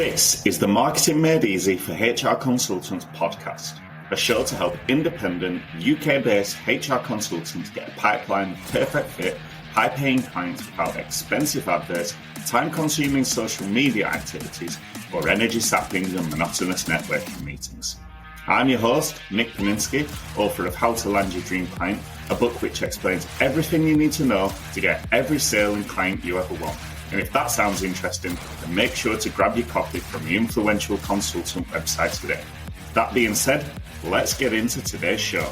This is the Marketing Made Easy for HR Consultants podcast, a show to help independent UK-based HR consultants get a pipeline of perfect fit, high-paying clients without expensive adverts, time-consuming social media activities, or energy-sapping and monotonous networking meetings. I'm your host, Nick Paninsky, author of How to Land Your Dream Client, a book which explains everything you need to know to get every sale and client you ever want. And if that sounds interesting, then make sure to grab your copy from the influential consultant website today. That being said, let's get into today's show.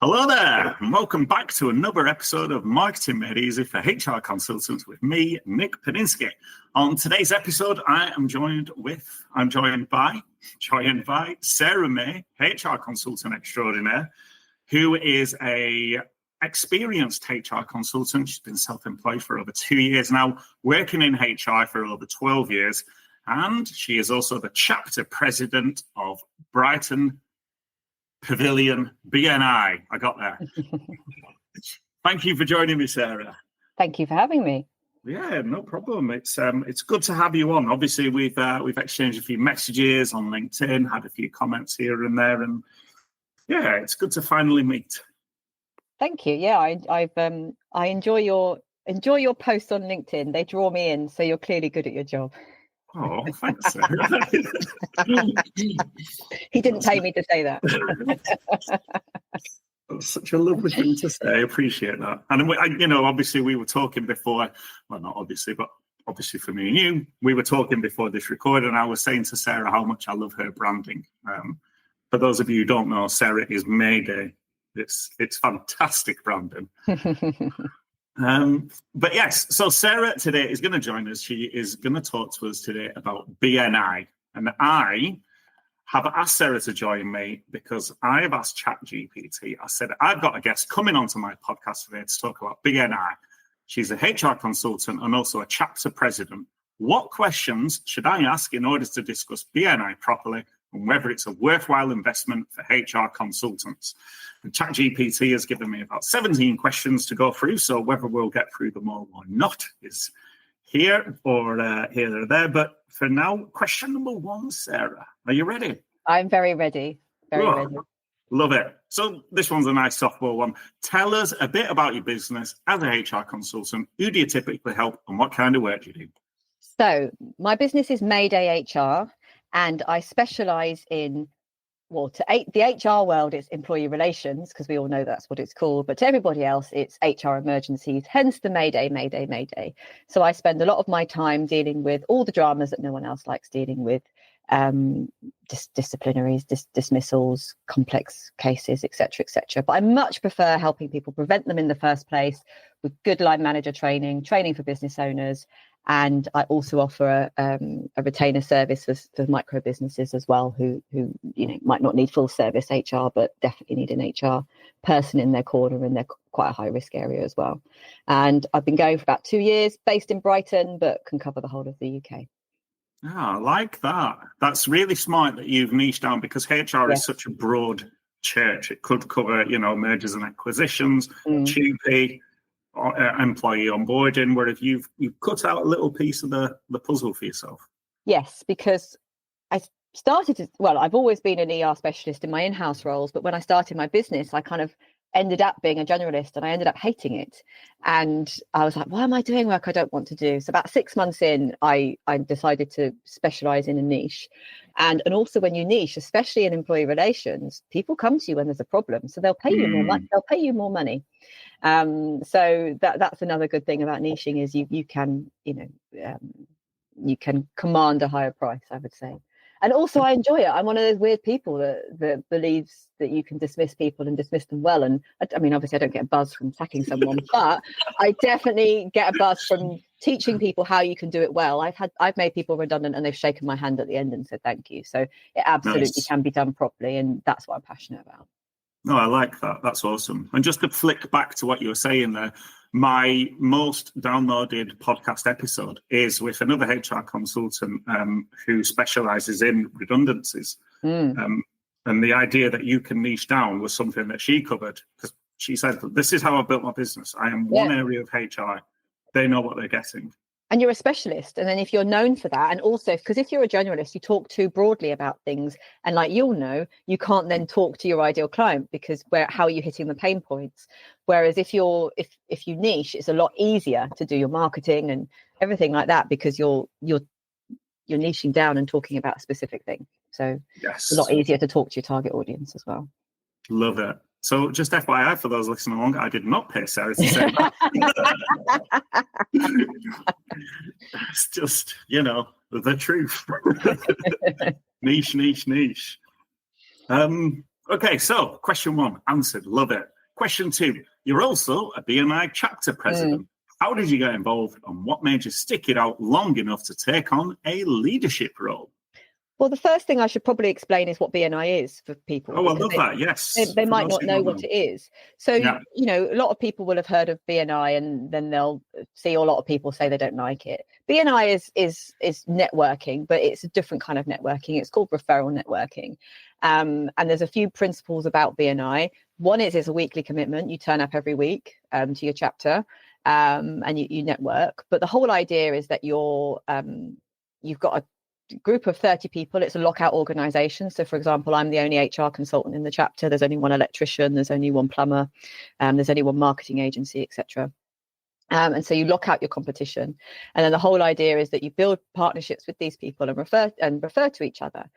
Hello there, and welcome back to another episode of Marketing Made Easy for HR Consultants with me, Nick Paninsky. On today's episode, I'm joined by Sarah May, HR consultant extraordinaire, who is a experienced HR consultant. She's been self-employed for over 2 years now, working in HR for over 12 years, and she is also the chapter president of Brighton Pavilion BNI. I got there. Thank you for joining me, Sarah. Thank you for having me. Yeah, no problem. It's good to have you on. Obviously, we've exchanged a few messages on LinkedIn, had a few comments here and there, and yeah, it's good to finally meet. Thank you. Yeah, I enjoy your posts on LinkedIn. They draw me in, so you're clearly good at your job. Oh, thanks, Sarah. He didn't pay me to say that. That's such a lovely thing to say. I appreciate that. And obviously we were talking before. Well, not obviously, but obviously for me and you, we were talking before this recording. And I was saying to Sarah how much I love her branding. For those of you who don't know, Sarah is Mayday. It's fantastic branding. But yes, so Sarah today is going to join us. She is going to talk to us today about BNI. And I have asked Sarah to join me because I have asked ChatGPT. I said, I've got a guest coming onto my podcast today to talk about BNI. She's a HR consultant and also a chapter president. What questions should I ask in order to discuss BNI properly and whether it's a worthwhile investment for HR consultants? And ChatGPT has given me about 17 questions to go through, so whether we'll get through them all or not is here or there. But for now, question number one, Sarah, are you ready? I'm very ready. Very ready. Love it. So this one's a nice softball one. Tell us a bit about your business as a HR consultant. Who do you typically help and what kind of work do you do? So my business is Mayday HR, and I specialize in, the HR world, it's employee relations, because we all know that's what it's called. But to everybody else, it's HR emergencies, hence the Mayday. So I spend a lot of my time dealing with all the dramas that no one else likes dealing with, disciplinaries, dismissals, complex cases, etc. But I much prefer helping people prevent them in the first place with good line manager training for business owners. And I also offer a retainer service for micro businesses as well, who might not need full service HR, but definitely need an HR person in their corner, and they're quite a high risk area as well. And I've been going for about 2 years, based in Brighton, but can cover the whole of the UK. I like that. That's really smart that you've niched down, because HR is such a broad church. It could cover, mergers and acquisitions, TUPE, employee onboarding, where if you've cut out a little piece of the puzzle for yourself. Yes, because I started I've always been an ER specialist in my in-house roles, but when I started my business, I kind of ended up being a generalist, and I ended up hating it. And I was like, why am I doing work I don't want to do? So about 6 months in, I decided to specialize in a niche. And also when you niche, especially in employee relations, people come to you when there's a problem. So they'll pay you more money. They'll pay you more money. So that's another good thing about niching, is you can command a higher price, I would say. And also I enjoy it. I'm one of those weird people that believes that you can dismiss people and dismiss them well. And I mean, obviously I don't get a buzz from sacking someone, but I definitely get a buzz from teaching people how you can do it well. I've made people redundant, and they've shaken my hand at the end and said thank you. So it absolutely can be done properly, and that's what I'm passionate about. No, I like that. That's awesome. And just to flick back to what you were saying there, my most downloaded podcast episode is with another HR consultant who specializes in redundancies. And the idea that you can niche down was something that she covered, because she said, this is how I built my business. I am one area of HR. They know what they're getting. and you're a specialist. And then if you're known for that, and also because if you're a generalist, you talk too broadly about things, and like you'll know, you can't then talk to your ideal client because how are you hitting the pain points? Whereas if you niche, it's a lot easier to do your marketing and everything like that because you're niching down and talking about a specific thing. So yes, it's a lot easier to talk to your target audience as well. Love it. So just FYI for those listening along, I did not pay Sarah to say that. It's just, the truth. Niche. Okay, so question 1 answered. Love it. Question 2, you're also a BNI chapter president. How did you get involved, and what made you stick it out long enough to take on a leadership role? Well, the first thing I should probably explain is what BNI is for people. Oh, I love that. Yes. They might not know what it is. So, a lot of people will have heard of BNI, and then they'll see a lot of people say they don't like it. BNI is networking, but it's a different kind of networking. It's called referral networking. And there's a few principles about BNI. One is it's a weekly commitment. You turn up every week to your chapter and you network. But the whole idea is that you've got a group of 30 people. It's a lockout organization. So for example, I'm the only HR consultant in the chapter. There's only one electrician, there's only one plumber, there's only one marketing agency, etc. And so you lock out your competition. And then the whole idea is that you build partnerships with these people and refer to each other.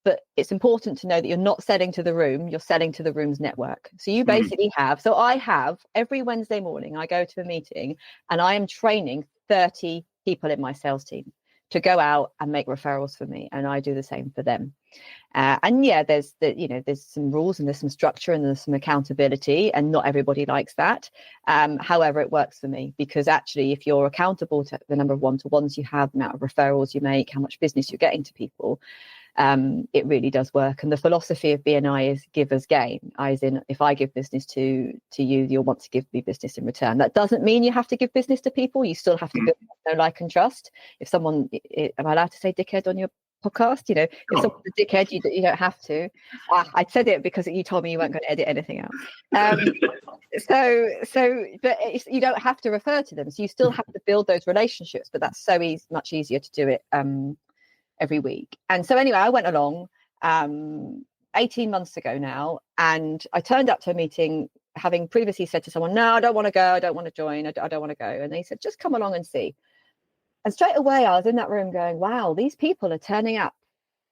But it's important to know that you're not selling to the room, you're selling to the room's network. So you basically I have every Wednesday morning, I go to a meeting and I am training 30 people in my sales team to go out and make referrals for me, and I do the same for them. There's some rules and there's some structure and there's some accountability, and not everybody likes that. However, it works for me because actually, if you're accountable to the number of one-to-ones you have, the amount of referrals you make, how much business you're getting to people, it really does work. And the philosophy of BNI is give as gain, as in if I give business to you, you'll want to give me business in return. That doesn't mean you have to give business to people. You still have to build like and trust. If someone, am I allowed to say dickhead on your podcast? If someone's a dickhead, you don't have to. I said it because you told me you weren't going to edit anything out. But you don't have to refer to them. So you still have to build those relationships, but that's much easier to do it every week. And so anyway, I went along 18 months ago now, and I turned up to a meeting having previously said to someone, no, I don't want to go, I don't want to join, I don't want to go. And they said, just come along and see. And straight away I was in that room going, wow, these people are turning up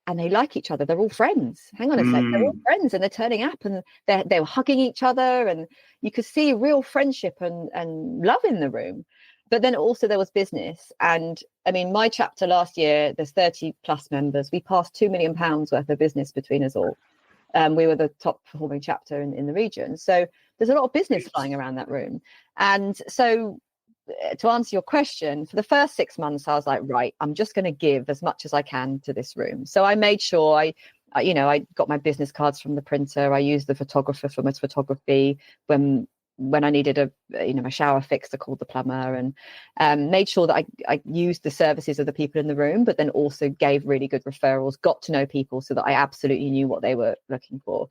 and they like each other. They're all friends. Hang on a sec, they're all friends and they're turning up and they're hugging each other, and you could see real friendship and love in the room. But then also there was business. And I mean, my chapter last year, there's 30 plus members. We passed £2 million worth of business between us all. We were the top performing chapter in the region. So there's a lot of business flying around that room. And so to answer your question, for the first 6 months, I was like, right, I'm just going to give as much as I can to this room. So I made sure I got my business cards from the printer. I used the photographer for my photography when I needed a shower fixed. I called the plumber and made sure that I used the services of the people in the room, but then also gave really good referrals, got to know people so that I absolutely knew what they were looking for.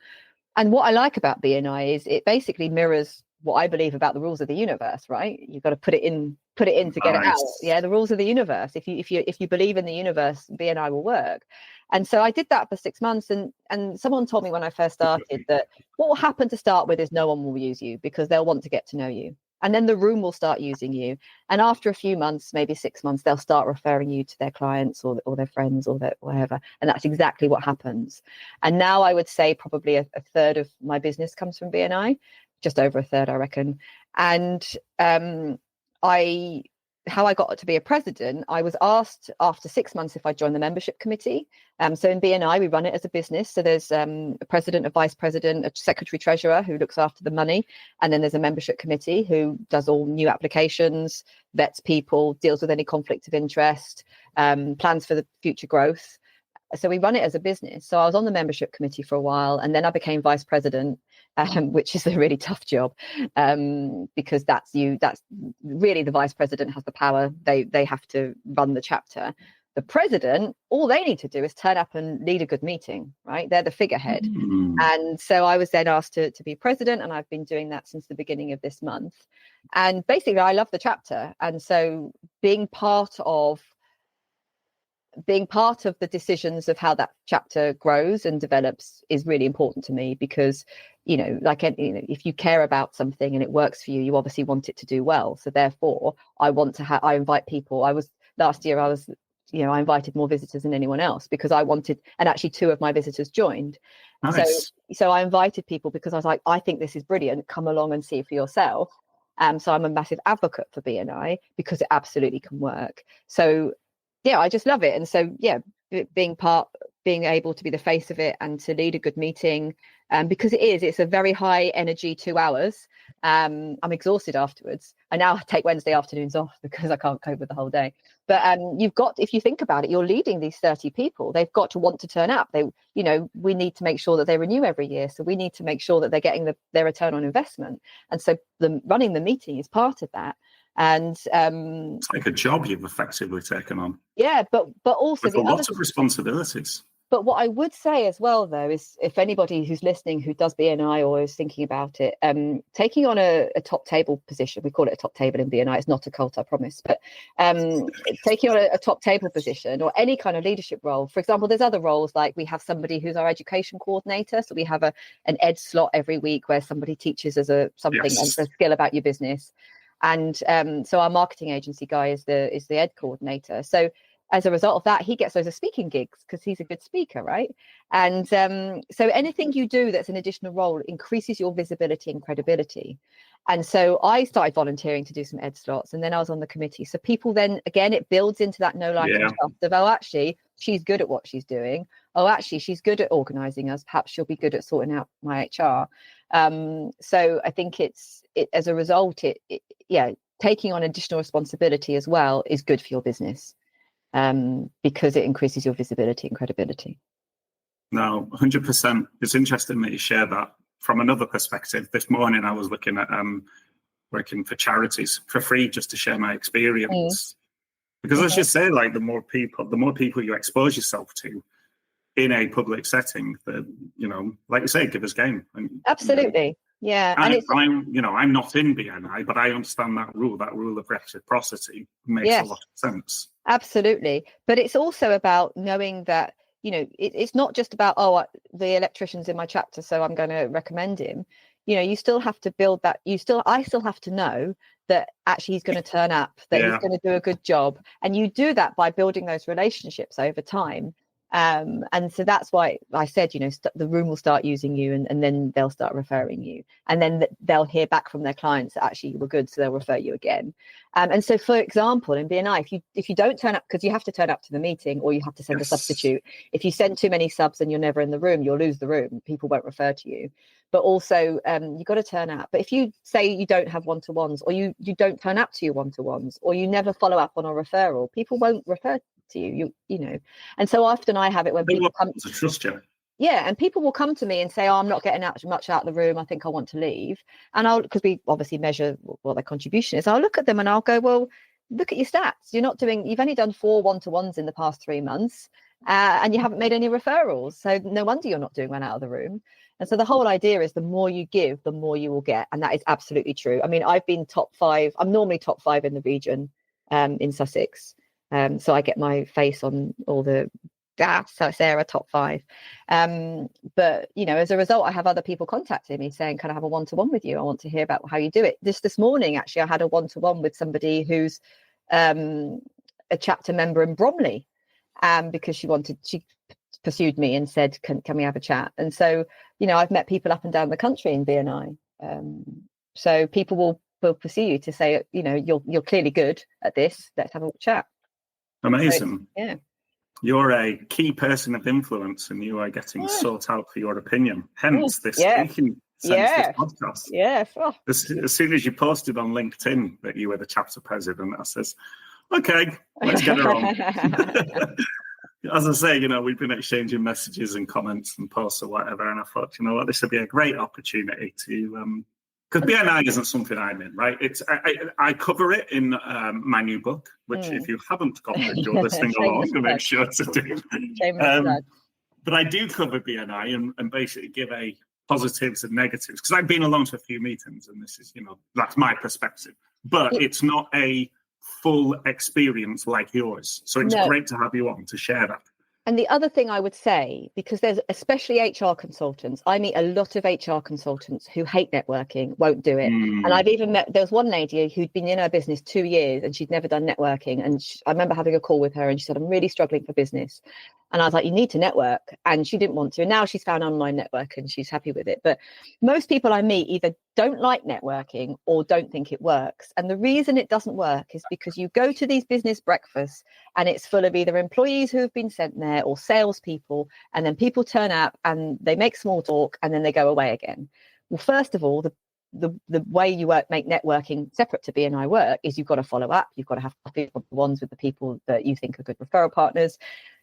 And what I like about BNI is it basically mirrors what I believe about the rules of the universe, right? You've got to put it in to get it out. Yeah, the rules of the universe. If you believe in the universe, BNI will work. And so I did that for 6 months, and someone told me when I first started that what will happen to start with is no one will use you because they'll want to get to know you. And then the room will start using you. And after a few months, maybe 6 months, they'll start referring you to their clients or their friends or their whatever. And that's exactly what happens. And now I would say probably a third of my business comes from BNI, just over a third, I reckon. And how I got to be a president, I was asked after 6 months if I'd join the membership committee. So in BNI, we run it as a business. So there's a president, a vice president, a secretary treasurer who looks after the money. And then there's a membership committee who does all new applications, vets people, deals with any conflict of interest, plans for the future growth. So we run it as a business. So I was on the membership committee for a while, and then I became vice president, which is a really tough job because that's really the vice president has the power. They have to run the chapter. The president, all they need to do is turn up and lead a good meeting, right? They're the figurehead. And so I was then asked to be president, and I've been doing that since the beginning of this month. And basically, I love the chapter. And so being part of the decisions of how that chapter grows and develops is really important to me, because if you care about something and it works for you, you obviously want it to do well. So therefore I invite people. Last year I invited more visitors than anyone else, because I wanted, and actually 2 of my visitors joined. Nice. So I invited people because I was like, I think this is brilliant, come along and see for yourself. So I'm a massive advocate for BNI because it absolutely can work. So yeah, I just love it. And so, yeah, being able to be the face of it and to lead a good meeting, because it's a very high energy 2 hours. I'm exhausted afterwards. I now take Wednesday afternoons off because I can't cope with the whole day. But if you think about it, you're leading these 30 people. They've got to want to turn up. We need to make sure that they renew every year. So we need to make sure that they're getting their return on investment. And so running the meeting is part of that. And it's like a job you've effectively taken on. Yeah, but also with lots of responsibilities. But what I would say as well, though, is if anybody who's listening who does BNI or is thinking about it, taking on a top table position, we call it a top table in BNI, it's not a cult, I promise, but taking on a top table position or any kind of leadership role. For example, there's other roles, like we have somebody who's our education coordinator. So we have an ed slot every week where somebody teaches us something, Yes. a skill about your business. And so our marketing agency guy is the ed coordinator. So as a result of that, he gets loads of speaking gigs because he's a good speaker, right? And so anything you do that's an additional role increases your visibility and credibility. And so I started volunteering to do some ed slots, and then I was on the committee. So people then, again, it builds into that know, like, and trust of, oh, actually, she's good at what she's doing. Oh, actually, she's good at organising us. Perhaps she'll be good at sorting out my HR. So I think as a result, taking on additional responsibility as well is good for your business. Because it increases your visibility and credibility. No, 100%. It's interesting that you share that. From another perspective, this morning I was looking at working for charities for free just to share my experience. Because as you say, like the more people you expose yourself to in a public setting, that, like you say, give us game. And, absolutely. Yeah. And I'm not in BNI, but I understand that rule of reciprocity makes a lot of sense. Absolutely. But it's also about knowing that, it's not just about, the electrician's in my chapter, so I'm going to recommend him. You still have to build that. I still have to know that actually he's going to turn up, that he's going to do a good job. And you do that by building those relationships over time. And so that's why I said, the room will start using you, and then they'll start referring you, and then they'll hear back from their clients that actually you were good, so they'll refer you again. And so, for example, in BNI, if you don't turn up, because you have to turn up to the meeting, or you have to send a substitute. If you send too many subs and you're never in the room, you'll lose the room. People won't refer to you. But also, you've got to turn up. But if you say you don't have one-to-ones, or you don't turn up to your one-to-ones, or you never follow up on a referral, people won't refer to you. And so often I have it when people come to trust you. Yeah, and people will come to me and say, I'm not getting much out of the room, I think I want to leave. And because we obviously measure what their contribution is, I'll look at them and I'll go, well, look at your stats. You've only done 4 one-to-ones in the past 3 months, and you haven't made any referrals. So no wonder you're not doing one out of the room. And so the whole idea is the more you give, the more you will get. And that is absolutely true. I mean, I've been top 5. I'm normally top 5 in the region in Sussex. So I get my face on all the so Sarah top 5. But as a result, I have other people contacting me saying, can I have a one-to-one with you? I want to hear about how you do it. This morning, actually, I had a one-to-one with somebody who's a chapter member in Bromley, because she pursued me and said, can we have a chat? And so, I've met people up and down the country in BNI. So people will pursue you to say, you're clearly good at this. Let's have a chat. Amazing. So, yeah. You're a key person of influence, and you are getting sought out for your opinion. Hence this speaking, this podcast. Yes. Oh. As soon as you posted on LinkedIn that you were the chapter president, I says, okay, let's get her on. As I say, we've been exchanging messages and comments and posts or whatever, and I thought, this would be a great opportunity to Because BNI isn't something I'm in, right? I cover it in my new book, which if you haven't got it, you're listening along, and make sure to do. But I do cover BNI and basically give a positives and negatives, because I've been along to a few meetings, and this is, that's my perspective. But it's not a full experience like yours. So it's great to have you on to share that. And the other thing I would say, because there's especially HR consultants, I meet a lot of HR consultants who hate networking, won't do it. And I've even met, there was one lady who'd been in her business 2 years and she'd never done networking. And I remember having a call with her and she said, I'm really struggling for business. And I was like, you need to network. And she didn't want to. And now she's found online network and she's happy with it. But most people I meet either don't like networking or don't think it works. And the reason it doesn't work is because you go to these business breakfasts and it's full of either employees who have been sent there or salespeople. And then people turn up and they make small talk and then they go away again. Well, first of all, the way you make networking separate to BNI work is you've got to follow up. You've got to have ones with the people that you think are good referral partners.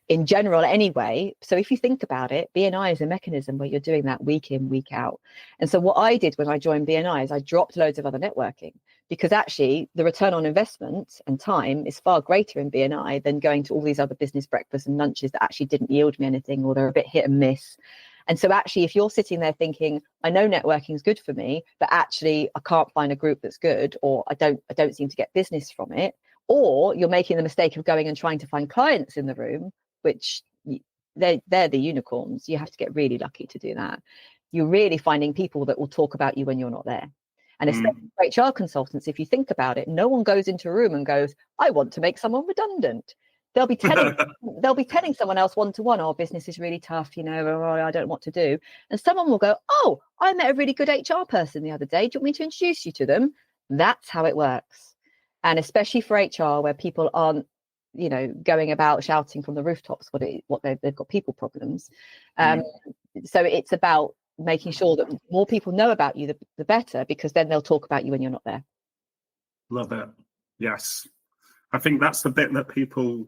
In general, anyway. So if you think about it, BNI is a mechanism where you're doing that week in, week out. And so what I did when I joined BNI is I dropped loads of other networking, because actually the return on investment and time is far greater in BNI than going to all these other business breakfasts and lunches that actually didn't yield me anything, or they're a bit hit and miss. And so actually, if you're sitting there thinking, I know networking is good for me, but actually I can't find a group that's good, or I don't seem to get business from it, or you're making the mistake of going and trying to find clients in the room, which they're the unicorns. You have to get really lucky to do that. You're really finding people that will talk about you when you're not there. And especially for HR consultants, if you think about it, no one goes into a room and goes, I want to make someone redundant. They'll be telling someone else one-to-one, oh, business is really tough, or I don't know what to do. And someone will go, oh, I met a really good HR person the other day. Do you want me to introduce you to them? That's how it works. And especially for HR, where people aren't, going about shouting from the rooftops they've got people problems. So it's about making sure that more people know about you, the better, because then they'll talk about you when you're not there. Love it. Yes. I think that's the bit that people,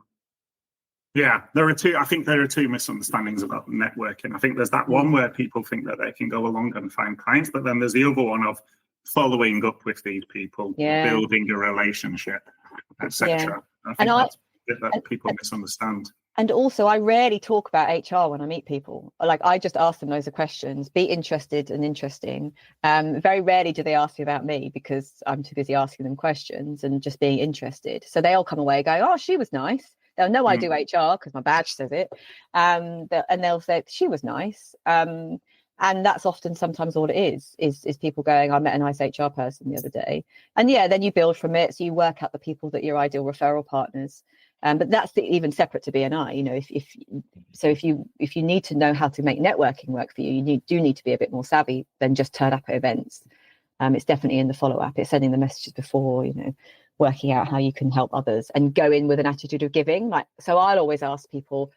there are two misunderstandings about networking. I think there's that one where people think that they can go along and find clients, but then there's the other one of following up with these people, building a relationship, etc. I think that's the bit that people misunderstand. And also, I rarely talk about HR when I meet people. Like, I just ask them loads of questions, be interested and interesting. Very rarely do they ask me about me, because I'm too busy asking them questions and just being interested. So they all come away going, oh, she was nice. They'll know I do HR because my badge says it. And they'll say, she was nice. And that's often sometimes all it is people going, I met a nice HR person the other day. And then you build from it. So you work out the people that your ideal referral partners. But that's even separate to BNI. If you need to know how to make networking work for you, you do need to be a bit more savvy than just turn up at events. It's definitely in the follow-up. It's sending the messages before, working out how you can help others, and go in with an attitude of giving. So I'll always ask people,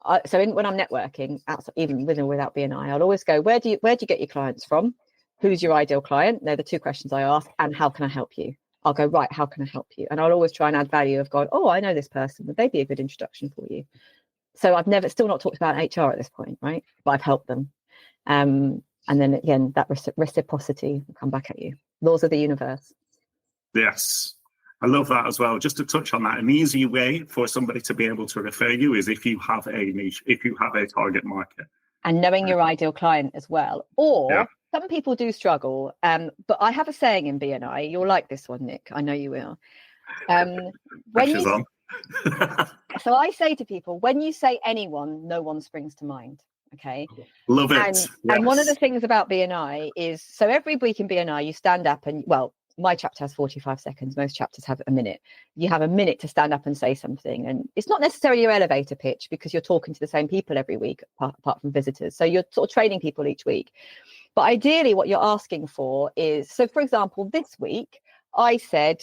when I'm networking, outside, even with or without BNI, I'll always go, where do you get your clients from? Who's your ideal client? They're the two questions I ask. And how can I help you? I'll go, right, how can I help you? And I'll always try and add value of going, oh, I know this person. Would they be a good introduction for you? So I've still not talked about HR at this point, right? But I've helped them. And then again, that reciprocity will come back at you. Laws of the universe. Yes. I love that as well. Just to touch on that, an easy way for somebody to be able to refer you is if you have a niche, if you have a target market. And knowing your ideal client as well. Or some people do struggle. But I have a saying in BNI, you'll like this one, Nick. I know you will. So I say to people, when you say anyone, no one springs to mind. Okay. Love it. And one of the things about BNI is, so every week in BNI, you stand up and, my chapter has 45 seconds. Most chapters have a minute. You have a minute to stand up and say something. And it's not necessarily your elevator pitch, because you're talking to the same people every week, apart from visitors. So you're sort of training people each week. But ideally, what you're asking for is, so for example, this week, I said,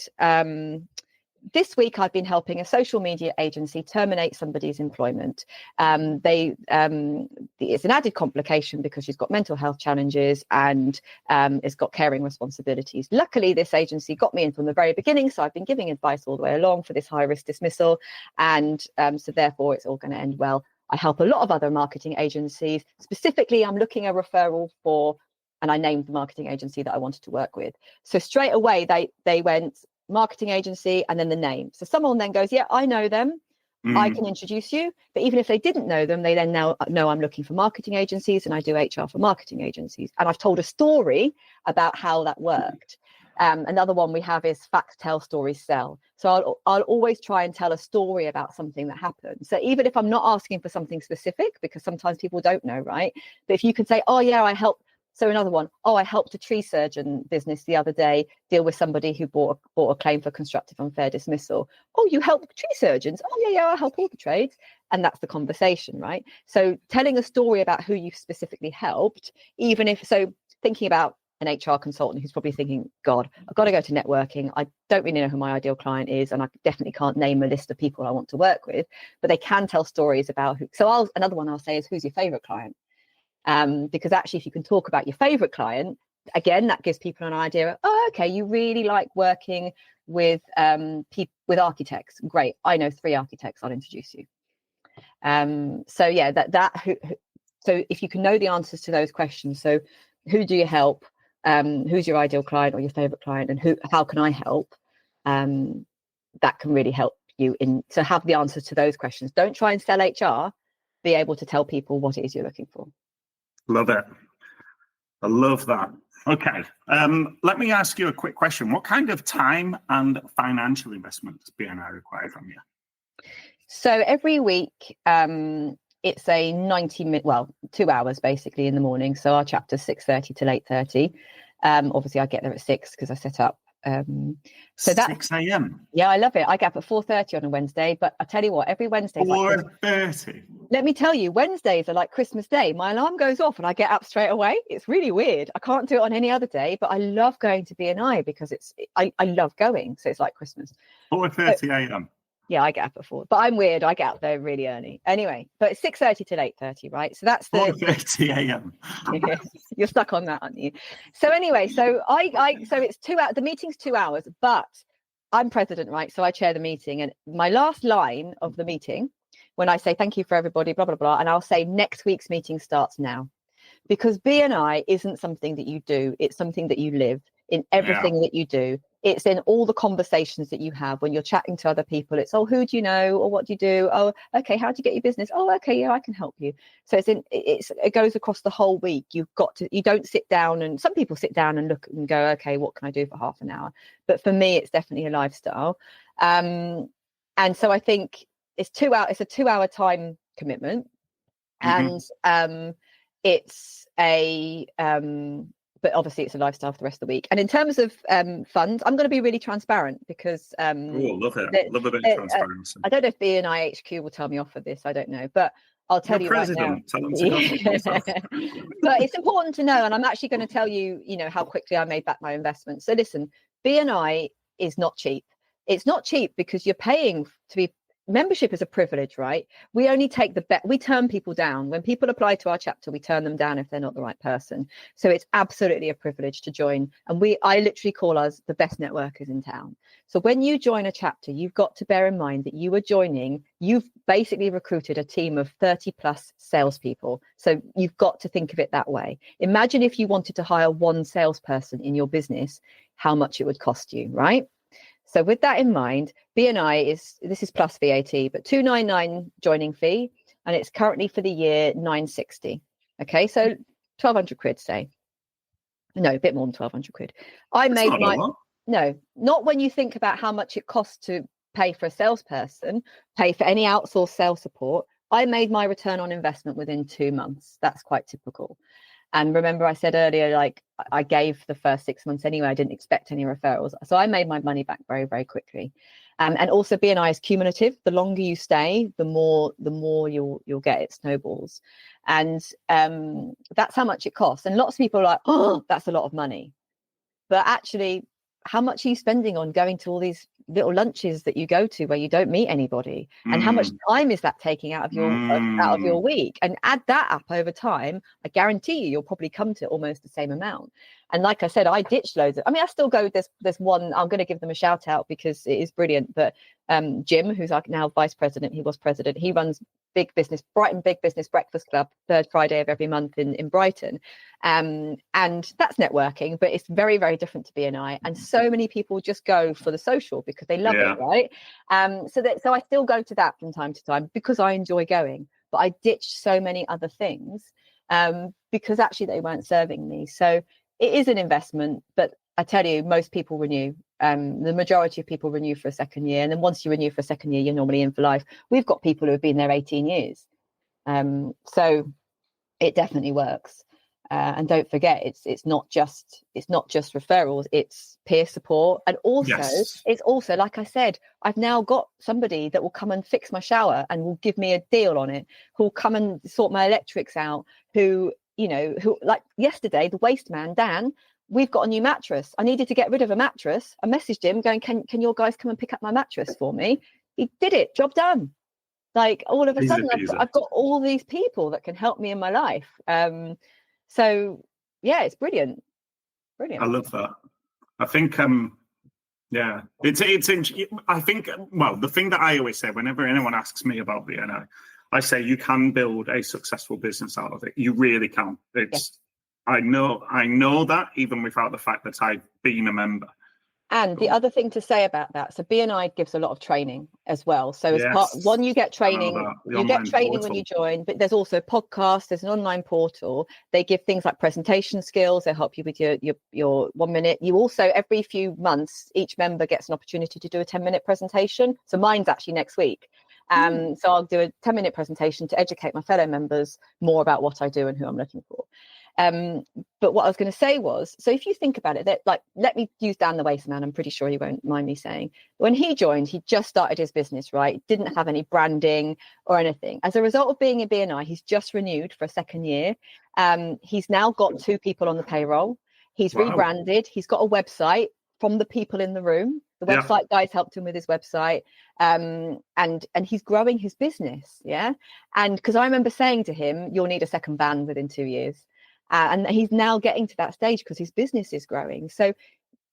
this week I've been helping a social media agency terminate somebody's employment. It's an added complication because she's got mental health challenges and has got caring responsibilities. Luckily, this agency got me in from the very beginning, so I've been giving advice all the way along for this high risk dismissal, and so therefore it's all going to end well. I help a lot of other marketing agencies. Specifically, I'm looking at a referral for and I named the marketing agency that I wanted to work with. So straight away, they went marketing agency and then the name. So someone then goes, yeah, I know them. I can introduce you. But even if they didn't know them, they then now know I'm looking for marketing agencies and I do HR for marketing agencies. And I've told a story about how that worked. Another one we have is facts tell, stories sell. So I'll always try and tell a story about something that happened. So even if I'm not asking for something specific, because sometimes people don't know, right? But if you can say, oh yeah, I helped. So another one, oh, I helped a tree surgeon business the other day deal with somebody who bought a claim for constructive unfair dismissal. Oh, you help tree surgeons? Oh yeah, I help all the trades. And that's the conversation, right? So telling a story about who you specifically helped, even if, so thinking about an HR consultant who's probably thinking, God, I've got to go to networking. I don't really know who my ideal client is, and I definitely can't name a list of people I want to work with, but they can tell stories about who. So another one I'll say is, who's your favorite client? Because actually, if you can talk about your favorite client, again, that gives people an idea of, oh, okay, you really like working with with architects. Great, I know 3 architects. I'll introduce you. So yeah, so if you can know the answers to those questions, so who do you help? Who's your ideal client or your favorite client, and how can I help? That can really help you to have the answers to those questions. Don't try and sell HR. Be able to tell people what it is you're looking for. Love it. I love that. Okay. Let me ask you a quick question. What kind of time and financial investment does BNI require from you? So every week, it's a 90-minute, 2 hours basically in the morning. So our chapter's 6:30 till 8:30. Obviously, I get there at 6 because I set up. So that's 6 a.m. Yeah, I love it. I get up at 4:30 on a Wednesday, but I tell you what, every Wednesday. 4:30. Let me tell you, Wednesdays are like Christmas Day. My alarm goes off and I get up straight away. It's really weird. I can't do it on any other day, but I love going to BNI because I love going. So it's like Christmas. 4:30 a.m. Yeah, I get up at 4, but I'm weird. I get up there really early. Anyway, but it's 6:30 till 8:30, right? So that's the 4:30 a.m. You're stuck on that, aren't you? So anyway, so so it's 2 hours. The meeting's 2 hours, but I'm president, right? So I chair the meeting, and my last line of the meeting, when I say thank you for everybody, blah blah blah, and I'll say next week's meeting starts now, because BNI isn't something that you do; it's something that you live in everything that you do. It's in all the conversations that you have when you're chatting to other people. It's, oh, who do you know, or what do you do? Oh, okay, how do you get your business? Oh, okay, yeah, I can help you. So it goes across the whole week. You don't sit down, and some people sit down and look and go, okay, what can I do for half an hour? But for me, it's definitely a lifestyle. And so I think it's 2 hours. It's a 2 hour time commitment, and it's a but obviously it's a lifestyle for the rest of the week. And in terms of funds, I'm going to be really transparent because love it. Love a bit of transparency. I don't know if BNI HQ will tell me off for this. I don't know, but I'll tell you right now. Tell them to go. But it's important to know, and I'm actually going to tell you, how quickly I made back my investment. So listen, BNI is not cheap. It's not cheap because you're paying to be. Membership is a privilege, right? We only take we turn people down. When people apply to our chapter, we turn them down if they're not the right person. So it's absolutely a privilege to join. And I literally call us the best networkers in town. So when you join a chapter, you've got to bear in mind that you've basically recruited a team of 30 plus salespeople. So you've got to think of it that way. Imagine if you wanted to hire one salesperson in your business, how much it would cost you, right? So with that in mind, BNI this is plus VAT, but $299 joining fee, and it's currently for the year $960. Okay, so 1,200 quid, say. No, a bit more than 1,200 quid. No, not when you think about how much it costs to pay for a salesperson, pay for any outsourced sales support. I made my return on investment within 2 months. That's quite typical. And remember, I said earlier, like I gave the first 6 months anyway. I didn't expect any referrals. So I made my money back very, very quickly. And also BNI is cumulative. The longer you stay, the more you'll get. It snowballs. And that's how much it costs. And lots of people are like, oh, that's a lot of money. But actually, how much are you spending on going to all these little lunches that you go to where you don't meet anybody, and how much time is that taking out of your week? And add that up over time, I guarantee you'll probably come to almost the same amount. And like I said, I ditched loads I still go. There's one, I'm going to give them a shout out because it is brilliant, but Jim, who's now vice president, he was president, he runs Brighton Big Business Breakfast Club, third Friday of every month in Brighton. And that's networking, but it's very, very different to BNI. And so many people just go for the social because they love it, right? So I still go to that from time to time because I enjoy going, but I ditched so many other things because actually they weren't serving me. So it is an investment, but I tell you, most people renew. The majority of people renew for a second year. And then once you renew for a second year, you're normally in for life. We've got people who have been there 18 years. So it definitely works. And don't forget, it's not just referrals, it's peer support. And also, it's also, like I said, I've now got somebody that will come and fix my shower and will give me a deal on it, who will come and sort my electrics out, who like yesterday, the waste man, Dan, we've got a new mattress. I needed to get rid of a mattress. I messaged him going, can your guys come and pick up my mattress for me? He did it, job done. Like all of a sudden, I've got all these people that can help me in my life. So yeah, it's brilliant. I love that. I think, it's I think, well, the thing that I always say whenever anyone asks me about BNI, I say you can build a successful business out of it. You really can. I know that even without the fact that I've been a member. And the other thing to say about that, so BNI gives a lot of training as well. So as part one, you get training, when you join, but there's also podcasts, there's an online portal. They give things like presentation skills, they help you with your 1 minute. You also, every few months, each member gets an opportunity to do a 10-minute presentation. So mine's actually next week. So I'll do a 10-minute presentation to educate my fellow members more about what I do and who I'm looking for. But what I was going to say was, so if you think about it, that, like, let me use Dan the Waste Man. I'm pretty sure you won't mind me saying, when he joined, he just started his business, right? Didn't have any branding or anything. As a result of being in BNI, he's just renewed for a second year. He's now got 2 people on the payroll. He's rebranded. He's got a website from the people in the room. The website guys helped him with his website. And he's growing his business. Yeah. And because I remember saying to him, you'll need a second van within 2 years. And he's now getting to that stage because his business is growing. So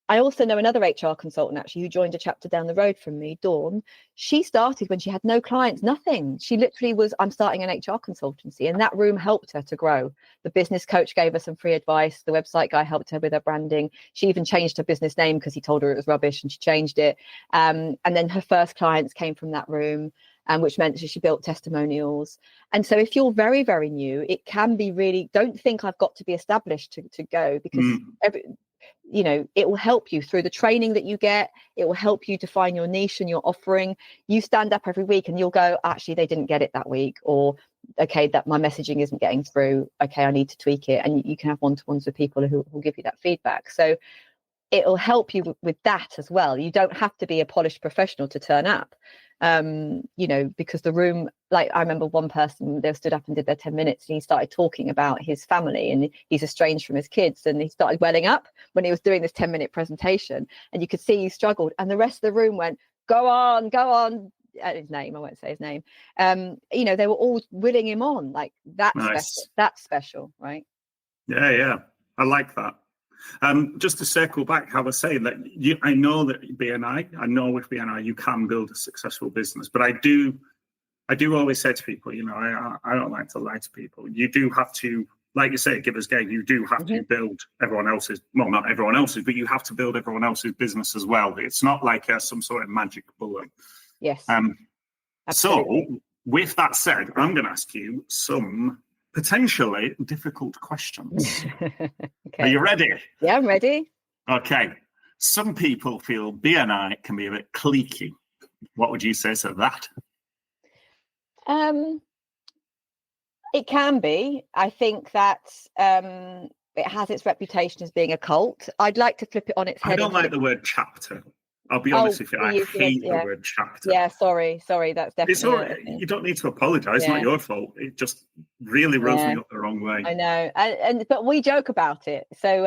I also know another HR consultant actually who joined a chapter down the road from me, Dawn. She started when she had no clients, nothing. She literally was, I'm starting an HR consultancy, and that room helped her to grow. The business coach gave her some free advice. The website guy helped her with her branding. She even changed her business name because he told her it was rubbish, and she changed it. And then her first clients came from that room. Which meant that she built testimonials. And so if you're very, very new, it can be really, don't think I've got to be established to go, because it will help you through the training that you get. It will help you define your niche and your offering. You stand up every week and you'll go, actually, they didn't get it that week, or okay, that my messaging isn't getting through. Okay, I need to tweak it. And you can have one-to-ones with people who will give you that feedback. So it'll help you with that as well. You don't have to be a polished professional to turn up. Because the room, like I remember one person, they stood up and did their 10 minutes and he started talking about his family and he's estranged from his kids, and he started welling up when he was doing this 10-minute presentation, and you could see he struggled, and the rest of the room went, go on, his name, I won't say his name. They were all willing him on. Like, that's nice. Special. That's special, right? Yeah, I like that. Just to circle back, how I was saying that I know with BNI you can build a successful business, but I do always say to people, I don't like to lie to people. You do have to, like you say, give us game. You do have to build everyone else's, well, not everyone else's, but you have to build everyone else's business as well. It's not like some sort of magic bullet. Yes. So with that said, I'm going to ask you some potentially difficult questions. Okay. Are you ready? Yeah, I'm ready. Okay. Some people feel BNI can be a bit cliquey. What would you say to that? It can be. I think that it has its reputation as being a cult. I'd like to flip it on its head. I don't like the word chapter. I'll be honest with you. I hate the word chapter. Yeah, sorry. That's definitely. It's all right. You don't need to apologise. It's not your fault. It just really rubs me up the wrong way. I know, but we joke about it. So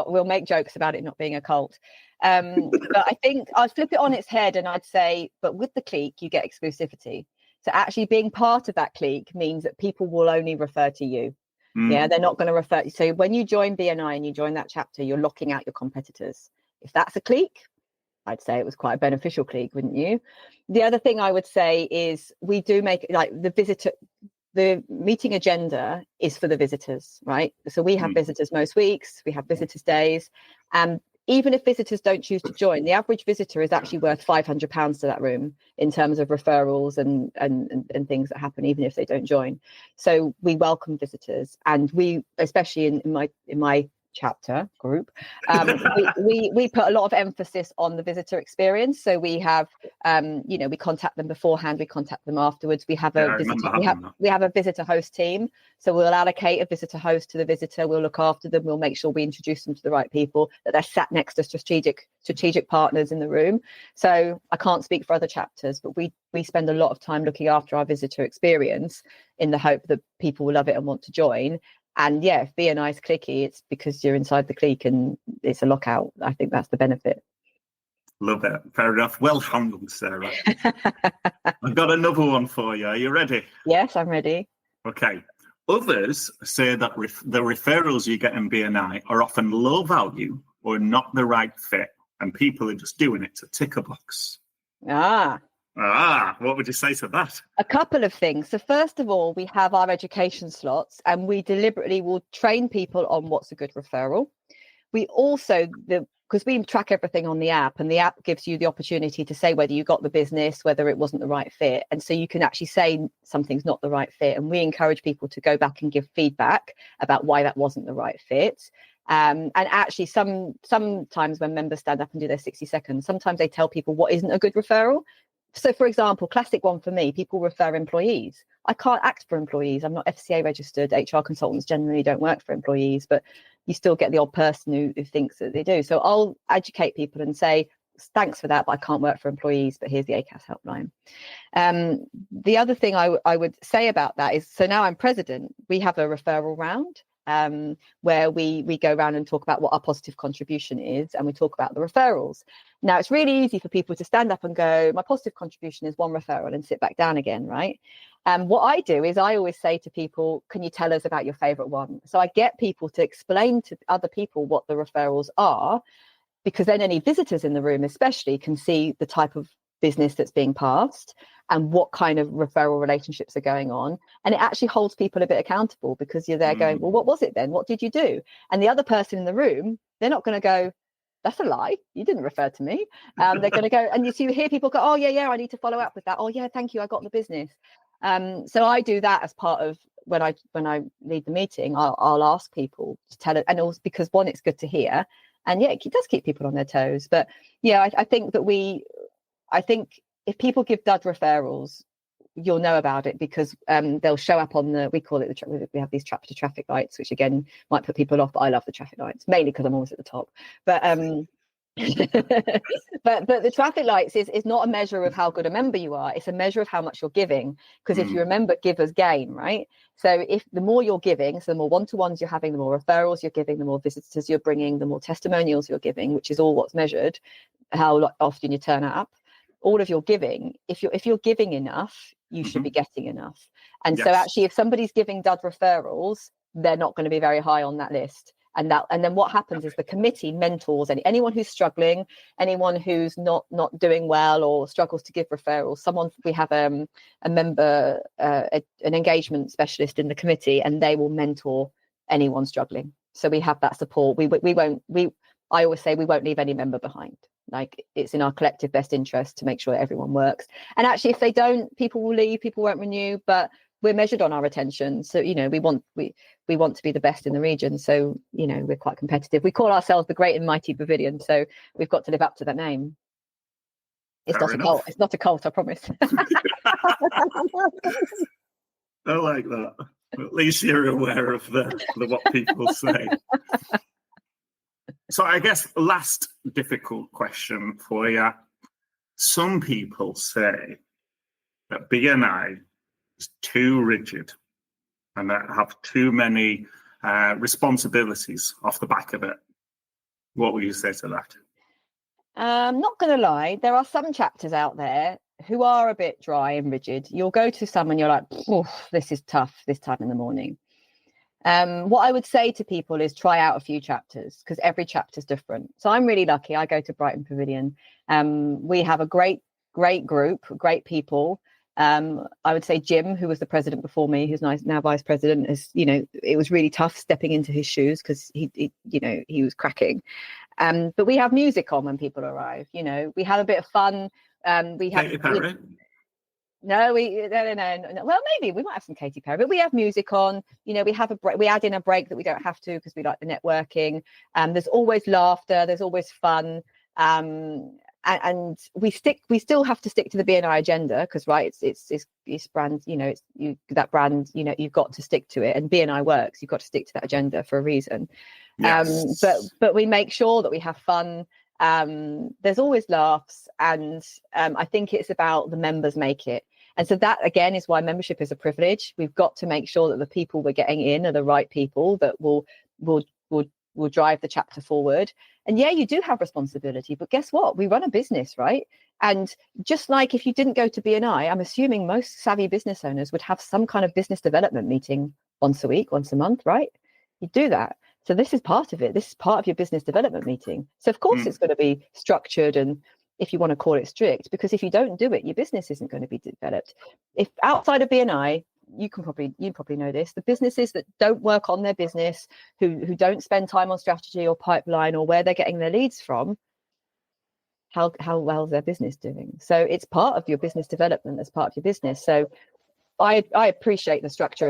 we'll make jokes about it not being a cult. But I think I'd flip it on its head and I'd say, but with the clique, you get exclusivity. So actually being part of that clique means that people will only refer to you. Yeah, they're not going to refer. So when you join BNI and you join that chapter, you're locking out your competitors. If that's a clique, I'd say it was quite a beneficial clique, wouldn't you? The other thing I would say is we do make like the meeting agenda is for the visitors, right? So we have visitors most weeks, we have visitors days, and even if visitors don't choose to join, the average visitor is actually worth £500 to that room in terms of referrals and things that happen, even if they don't join. So we welcome visitors, and we, especially in my chapter group, we put a lot of emphasis on the visitor experience. So we have we contact them beforehand, we contact them afterwards. We have a we have a visitor host team, so we'll allocate a visitor host to the visitor, we'll look after them, we'll make sure we introduce them to the right people, that they're sat next to strategic partners in the room. So I can't speak for other chapters, but we spend a lot of time looking after our visitor experience in the hope that people will love it and want to join. And yeah, if BNI is cliquey, it's because you're inside the clique and it's a lockout. I think that's the benefit. Love it. Fair enough. Well handled, Sarah. I've got another one for you. Are you ready? Yes, I'm ready. Okay. Others say that the referrals you get in BNI are often low value or not the right fit, and people are just doing it to tick a box. What would you say to that? A couple of things. So first of all, we have our education slots, and we deliberately will train people on what's a good referral. We also, because we track everything on the app, and the app gives you the opportunity to say whether you got the business, whether it wasn't the right fit. And so you can actually say something's not the right fit. And we encourage people to go back and give feedback about why that wasn't the right fit. And actually sometimes when members stand up and do their 60 seconds, sometimes they tell people what isn't a good referral. So, for example, classic one for me, people refer employees. I can't act for employees. I'm not FCA registered. HR consultants generally don't work for employees, but you still get the odd person who thinks that they do. So I'll educate people and say, thanks for that, but I can't work for employees, but here's the ACAS helpline. The other thing I would say about that is, so now I'm president, we have a referral round. Where we go around and talk about what our positive contribution is, and we talk about the referrals. Now, it's really easy for people to stand up and go, my positive contribution is one referral, and sit back down again, right? What I do is I always say to people, can you tell us about your favourite one? So I get people to explain to other people what the referrals are, because then any visitors in the room especially can see the type of business that's being passed and what kind of referral relationships are going on. And it actually holds people a bit accountable, because you're there going, well, what was it then? What did you do? And the other person in the room, they're not going to go, that's a lie, you didn't refer to me. They're going to go, and you hear people go, oh yeah, I need to follow up with that. Oh yeah, thank you, I got the business. So I do that as part of when I lead the meeting. I'll ask people to tell it, and also because one, it's good to hear, and yeah, it does keep people on their toes. But yeah, I think if people give dud referrals, you'll know about it, because they'll show up on we call it we have these traffic lights, which again might put people off, but I love the traffic lights, mainly because I'm always at the top. But but the traffic lights is not a measure of how good a member you are, it's a measure of how much you're giving, because if you remember, givers gain, right? So if the more you're giving, so the more one-to-ones you're having, the more referrals you're giving, the more visitors you're bringing, the more testimonials you're giving, which is all what's measured, how often you turn up, all of your giving. If you're giving enough, you should be getting enough. And so actually, if somebody's giving dud referrals, they're not going to be very high on that list. And then what happens is the committee mentors anyone who's struggling, anyone who's not doing well or struggles to give referrals. We have a member, an engagement specialist in the committee, and they will mentor anyone struggling. So we have that support. I always say we won't leave any member behind. Like, it's in our collective best interest to make sure everyone works. And actually, if they don't, people will leave, people won't renew, but we're measured on our retention. So, we want to be the best in the region. So, we're quite competitive. We call ourselves the Great and Mighty Pavilion. So we've got to live up to that name. It's not a cult. It's not a cult, I promise. I like that. At least you're aware of the what people say. So I guess last difficult question for you. Some people say that BNI is too rigid and that have too many responsibilities off the back of it. What will you say to that? I'm not going to lie. There are some chapters out there who are a bit dry and rigid. You'll go to some and you're like, this is tough this time in the morning. What I would say to people is try out a few chapters, because every chapter is different. So I'm really lucky. I go to Brighton Pavilion. We have a great group, great people. I would say Jim, who was the president before me, who's now vice president, is, it was really tough stepping into his shoes, because he was cracking. But we have music on when people arrive. We have a bit of fun. We have. No. Well, maybe we might have some Katy Perry, but we have music on. We have a break. We add in a break that we don't have to, because we like the networking. There's always laughter. There's always fun. And we still have to stick to the BNI agenda, because it's brand. That brand. You've got to stick to it, and BNI works. You've got to stick to that agenda for a reason. Yes. But we make sure that we have fun. There's always laughs, and I think it's about the members make it. And so that, again, is why membership is a privilege. We've got to make sure that the people we're getting in are the right people that will drive the chapter forward. And yeah, you do have responsibility, but guess what? We run a business, right? And just like if you didn't go to BNI, I'm assuming most savvy business owners would have some kind of business development meeting once a week, once a month, right? You do that. So this is part of it. This is part of your business development meeting. So of course it's going to be structured, and if you want to call it strict, because if you don't do it, your business isn't going to be developed. If outside of BNI, you probably know this, the businesses that don't work on their business, who don't spend time on strategy or pipeline or where they're getting their leads from, how well is their business doing? So it's part of your business development as part of your business. So I appreciate the structure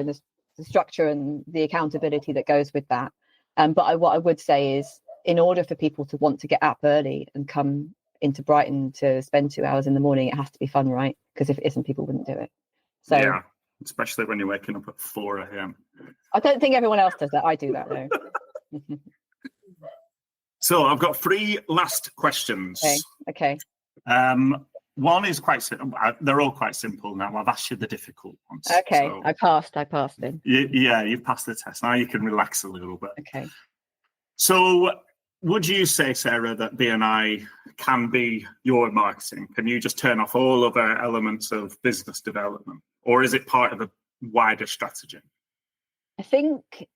and the accountability that goes with that. But what I would say is, in order for people to want to get up early and come into Brighton to spend 2 hours in the morning, it has to be fun, right? Because if it isn't, people wouldn't do it. So yeah, especially when you're waking up at 4 a.m. I don't think everyone else does that. I do that though. So I've got 3 last questions. Okay. One is quite simple. They're all quite simple now. I've asked you the difficult ones. Okay, so I passed them. Yeah, you've passed the test. Now you can relax a little bit. Okay. So would you say, Sarah, that BNI can be your marketing? Can you just turn off all other elements of business development? Or is it part of a wider strategy? I think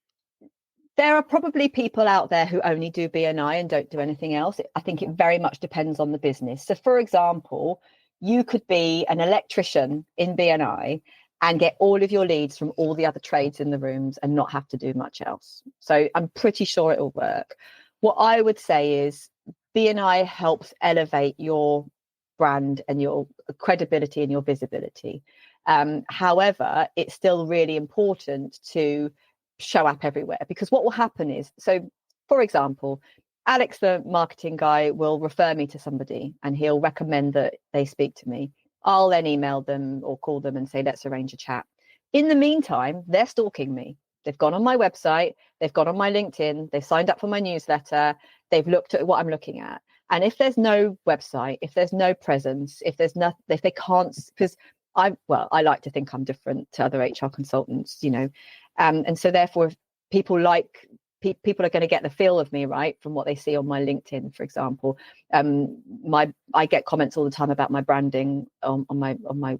there are probably people out there who only do BNI and don't do anything else. I think it very much depends on the business. So, for example, you could be an electrician in BNI and get all of your leads from all the other trades in the rooms and not have to do much else. So I'm pretty sure it will work. What I would say is BNI helps elevate your brand and your credibility and your visibility. However, it's still really important to show up everywhere, because what will happen is, so for example, Alex, the marketing guy, will refer me to somebody and he'll recommend that they speak to me. I'll then email them or call them and say, let's arrange a chat. In the meantime, they're stalking me. They've gone on my website, they've gone on my LinkedIn, they've signed up for my newsletter, they've looked at what I'm looking at. And if there's no website, if there's no presence, if they can't, because I like to think I'm different to other HR consultants, and so therefore if people are going to get the feel of me, right, from what they see on my LinkedIn, for example. I get comments all the time about my branding on my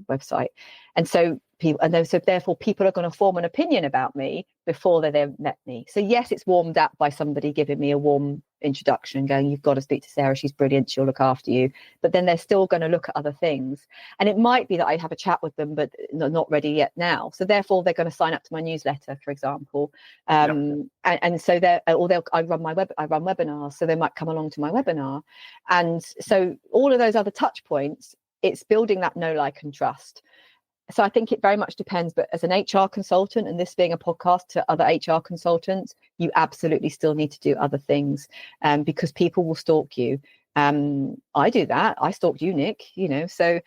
website, and so therefore people are going to form an opinion about me before they've met me. So yes, it's warmed up by somebody giving me a warm introduction, going, you've got to speak to Sarah, she's brilliant, she'll look after you. But then they're still going to look at other things, and it might be that I have a chat with them, but not ready yet now. So therefore they're going to sign up to my newsletter, for example. And so I run webinars, so they might come along to my webinar. And so all of those other touch points, it's building that know, like, and trust. So I think it very much depends, but as an HR consultant, and this being a podcast to other HR consultants, you absolutely still need to do other things, because people will stalk you. I do that. I stalked you, Nick, so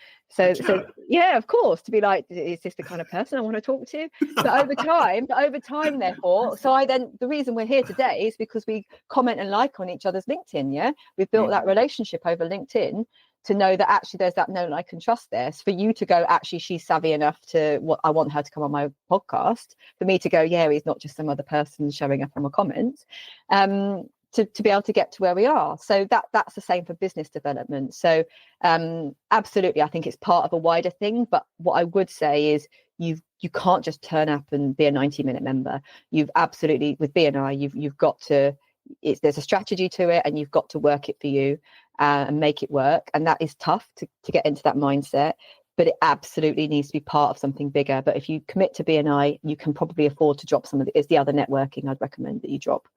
yeah, of course, to be like, is this the kind of person I want to talk to? But over time, therefore, the reason we're here today is because we comment and like on each other's LinkedIn. Yeah, we've built that relationship over LinkedIn, to know that actually there's that know, like, and trust there. So for you to go, actually, she's savvy enough to what I want her to come on my podcast. For me to go, yeah, he's not just some other person showing up on my comments. To be able to get to where we are. So that's the same for business development. So absolutely, I think it's part of a wider thing. But what I would say is you've you can't just turn up and be a 90-minute member. You've absolutely, with BNI, you've got to, there's a strategy to it, and you've got to work it for you and make it work. And that is tough to get into that mindset, but it absolutely needs to be part of something bigger. But if you commit to BNI, you can probably afford to drop some of it's the other networking I'd recommend that you drop.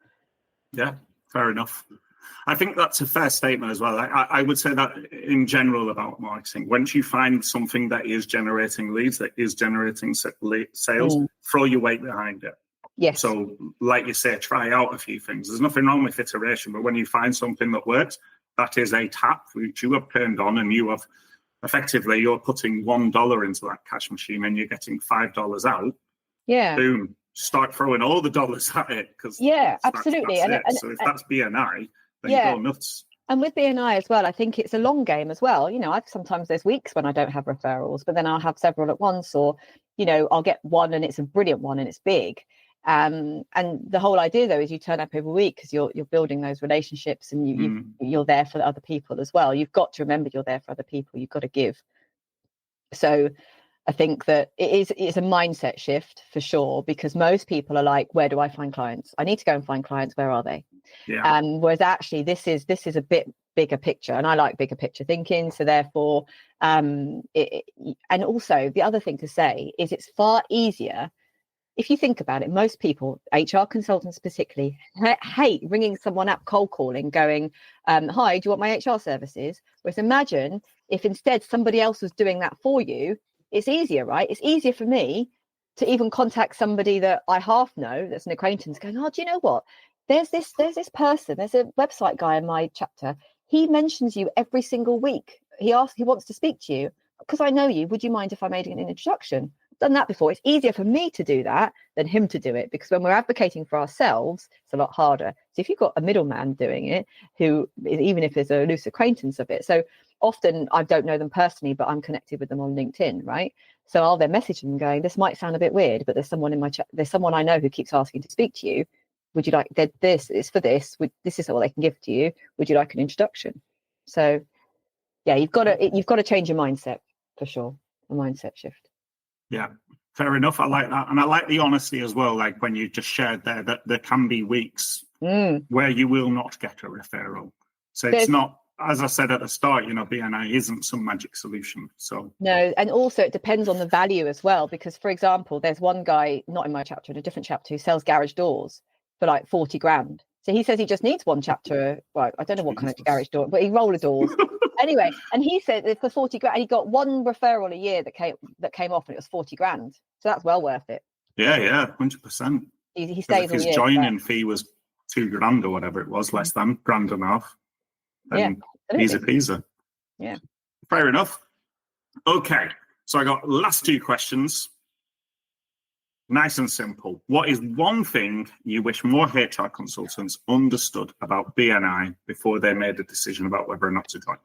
Yeah, fair enough. I think that's a fair statement as well. I would say that in general about marketing, once you find something that is generating leads, that is generating sales, throw your weight behind it. Yes. So like you say, try out a few things. There's nothing wrong with iteration, but when you find something that works, that is a tap which you have turned on, and you have effectively, you're putting $1 into that cash machine and you're getting $5 out. Yeah. Boom. Start throwing all the dollars at it. Absolutely. That's so if that's BNI, then you go nuts. And with BNI as well, I think it's a long game as well. Sometimes there's weeks when I don't have referrals, but then I'll have several at once, or, I'll get one and it's a brilliant one and it's big. And the whole idea though is you turn up every week because you're building those relationships, and you're there for other people as well. You've got to remember you're there for other people. You've got to give. So I think that it's a mindset shift for sure, because most people are like, where do I find clients? I need to go and find clients. Where are they? Yeah. Whereas actually this is a bit bigger picture, and I like bigger picture thinking. So therefore, and also the other thing to say is it's far easier. If you think about it, most people, HR consultants particularly, hate ringing someone up cold calling going, hi, do you want my HR services? Whereas imagine if instead somebody else was doing that for you. It's easier, right? It's easier for me to even contact somebody that I half know, that's an acquaintance, going, oh, do you know what? There's this person, there's a website guy in my chapter. He mentions you every single week. He wants to speak to you because I know you. Would you mind if I made an introduction? Done that before. It's easier for me to do that than him to do it, because when we're advocating for ourselves, it's a lot harder. So if you've got a middleman doing it, who, even if there's a loose acquaintance of it, so often I don't know them personally, but I'm connected with them on LinkedIn, right? So I'll then message them going, this might sound a bit weird, but there's someone in my chat, there's someone I know who keeps asking to speak to you. Would you like this? It's for this. This is what they can give to you. Would you like an introduction? So yeah, you've got to change your mindset for sure. A mindset shift. Yeah, fair enough. I like that. And I like the honesty as well. Like when you just shared there that there can be weeks where you will not get a referral. So it's not, as I said at the start, BNI isn't some magic solution. So no, and also it depends on the value as well. Because for example, there's one guy, not in my chapter, in a different chapter, who sells garage doors for like 40 grand. So he says he just needs one chapter. Well, I don't know what kind of garage door, but he roller doors. Anyway, and he said that for 40 grand, he got one referral a year that came off, and it was 40 grand. So that's well worth it. Yeah, 100%. He stays if his joining fee was $2,000 or whatever it was, less than $1.5 grand, then easy peasy. Yeah. Fair enough. Okay, so I got last two questions. Nice and simple. What is one thing you wish more HR consultants understood about BNI before they made a decision about whether or not to join?